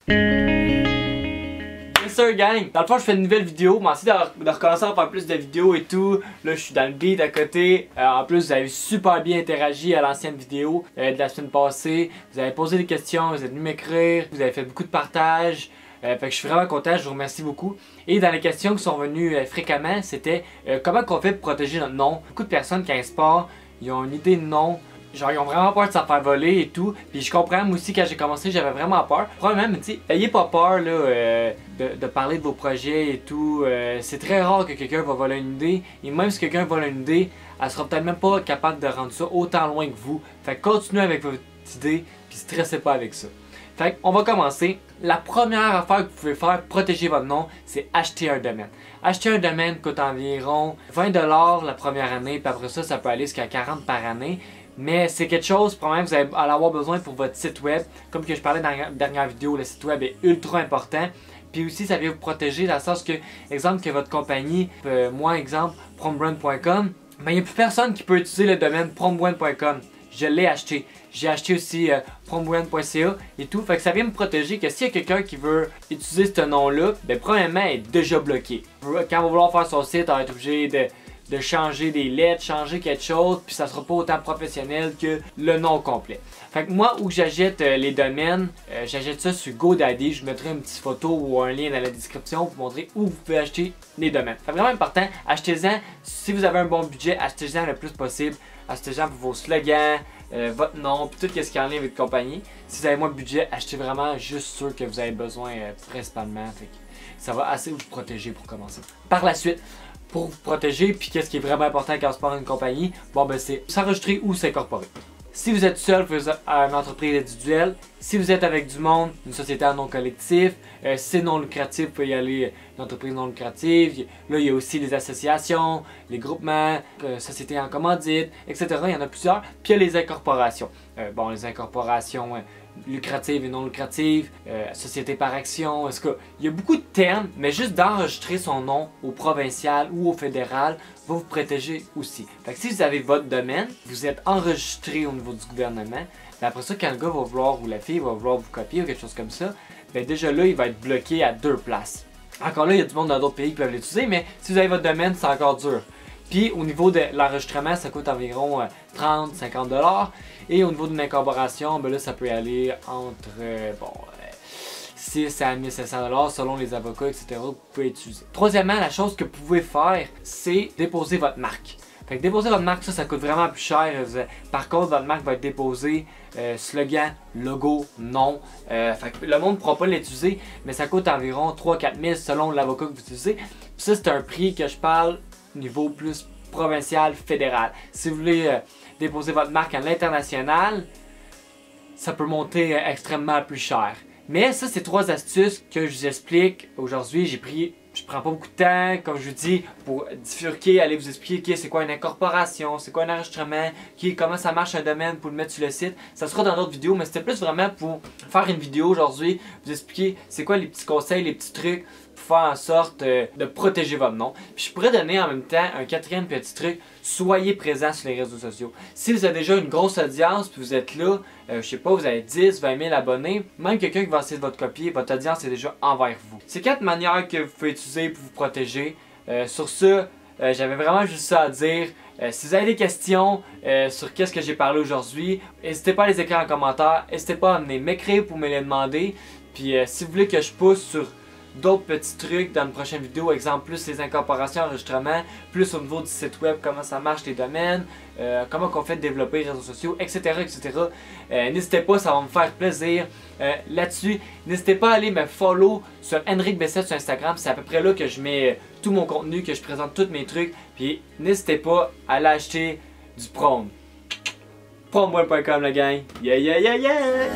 Yes sir gang! Dans le fond je fais une nouvelle vidéo, merci de recommencer à faire plus de vidéos et tout. Là je suis dans le beat à côté. En plus vous avez super bien interagi à l'ancienne vidéo de la semaine passée. Vous avez posé des questions, vous êtes venu m'écrire, vous avez fait beaucoup de partages. Fait que je suis vraiment content, je vous remercie beaucoup. Et dans les questions qui sont venues fréquemment, c'était comment qu'on fait pour protéger notre nom. Beaucoup de personnes quand ils se partent, ils ont une idée de nom. Genre ils ont vraiment peur de s'en faire voler et tout. Puis je comprends, moi aussi quand j'ai commencé j'avais vraiment peur. Probablement, tu sais, ayez pas peur là, de parler de vos projets et tout. C'est très rare que quelqu'un va voler une idée. Et même si quelqu'un vole une idée, elle sera peut-être même pas capable de rendre ça autant loin que vous. Fait que continuez avec votre idée, puis stressez pas avec ça. Fait qu'on va commencer. La première affaire que vous pouvez faire pour protéger votre nom, c'est acheter un domaine. Acheter un domaine coûte environ 20$ la première année, puis après ça, ça peut aller jusqu'à 40$ par année. Mais c'est quelque chose, probablement, que vous allez avoir besoin pour votre site web. Comme que je parlais dans la dernière vidéo, le site web est ultra important. Puis aussi, ça vient vous protéger dans le sens que, exemple, que votre compagnie, moi, exemple, prombrand.com, ben, il n'y a plus personne qui peut utiliser le domaine prombrand.com. Je l'ai acheté. J'ai acheté aussi prombrand.ca et tout. Fait que ça vient me protéger que s'il y a quelqu'un qui veut utiliser ce nom-là, ben, premièrement, il est déjà bloqué. Quand on va vouloir faire son site, on va être obligé de changer des lettres, changer quelque chose, puis ça sera pas autant professionnel que le nom complet. Fait que moi, où j'achète les domaines, j'achète ça sur GoDaddy. Je vous mettrai une petite photo ou un lien dans la description pour vous montrer où vous pouvez acheter les domaines. C'est vraiment important, achetez-en. Si vous avez un bon budget, achetez-en le plus possible. Achetez-en pour vos slogans, votre nom, puis tout ce qui est en lien avec votre compagnie. Si vous avez moins de budget, achetez vraiment juste ceux que vous avez besoin principalement. Fait que ça va assez vous protéger pour commencer. Par la suite, pour vous protéger, puis qu'est-ce qui est vraiment important quand on se parle d'une compagnie, bon ben c'est s'enregistrer ou s'incorporer. Si vous êtes seul, vous êtes une entreprise individuelle. Si vous êtes avec du monde, une société à nom collectif. Si c'est non lucratif, vous pouvez y aller une entreprise non lucrative. Là, il y a aussi les associations, les groupements, sociétés en commandite, etc. Il y en a plusieurs. Puis il y a les incorporations. Bon, les incorporations lucratives et non lucratives, société par action, est-ce que il y a beaucoup de termes, mais juste d'enregistrer son nom au provincial ou au fédéral va vous protéger aussi. Fait que si vous avez votre domaine, vous êtes enregistré au niveau du gouvernement, ben après ça, quand le gars va vouloir ou la fille va vouloir vous copier ou quelque chose comme ça, ben déjà là, il va être bloqué à 2 places. Encore là, il y a du monde dans d'autres pays qui peuvent l'utiliser, mais si vous avez votre domaine, c'est encore dur. Puis au niveau de l'enregistrement, ça coûte environ 30-50$. Et au niveau d'une incorporation, ben là, ça peut aller entre 6 à 1500$ selon les avocats, etc. que vous pouvez utiliser. Troisièmement, la chose que vous pouvez faire, c'est déposer votre marque. Fait que déposer votre marque, ça coûte vraiment plus cher. Par contre, votre marque va être déposée, slogan, logo, nom. Fait que le monde ne pourra pas l'utiliser, mais ça coûte environ 3-4 000 selon l'avocat que vous utilisez. Puis ça, c'est un prix que je parle niveau plus provincial, fédéral. Si vous voulez déposer votre marque à l'international, ça peut monter extrêmement plus cher. Mais ça, c'est 3 astuces que je vous explique aujourd'hui. Je prends pas beaucoup de temps, comme je vous dis, pour bifurquer, aller vous expliquer c'est quoi une incorporation, c'est quoi un enregistrement, comment ça marche un domaine pour le mettre sur le site. Ça sera dans d'autres vidéos, mais c'était plus vraiment pour faire une vidéo aujourd'hui, vous expliquer c'est quoi les petits conseils, les petits trucs pour faire en sorte de protéger votre nom. Puis je pourrais donner en même temps un 4e petit truc, soyez présent sur les réseaux sociaux. Si vous avez déjà une grosse audience, puis vous êtes là, je sais pas, vous avez 10, 20 000 abonnés, même quelqu'un qui va essayer de votre copier, votre audience est déjà envers vous. C'est 4 manières que vous pouvez utiliser pour vous protéger. Sur ce, j'avais vraiment juste ça à dire. Si vous avez des questions sur qu'est-ce que j'ai parlé aujourd'hui, n'hésitez pas à les écrire en commentaire, n'hésitez pas à venir m'écrire pour me les demander. Puis si vous voulez que je pousse sur d'autres petits trucs dans une prochaine vidéo, exemple plus les incorporations, enregistrements, plus au niveau du site web, comment ça marche les domaines, comment on fait développer les réseaux sociaux, etc. etc. N'hésitez pas, ça va me faire plaisir. Là-dessus, n'hésitez pas à aller me follow sur Henrik Bessette sur Instagram, c'est à peu près là que je mets tout mon contenu, que je présente tous mes trucs. Puis n'hésitez pas à aller acheter du Prom. Prombrand.com la gang. Yeah yeah yeah yeah!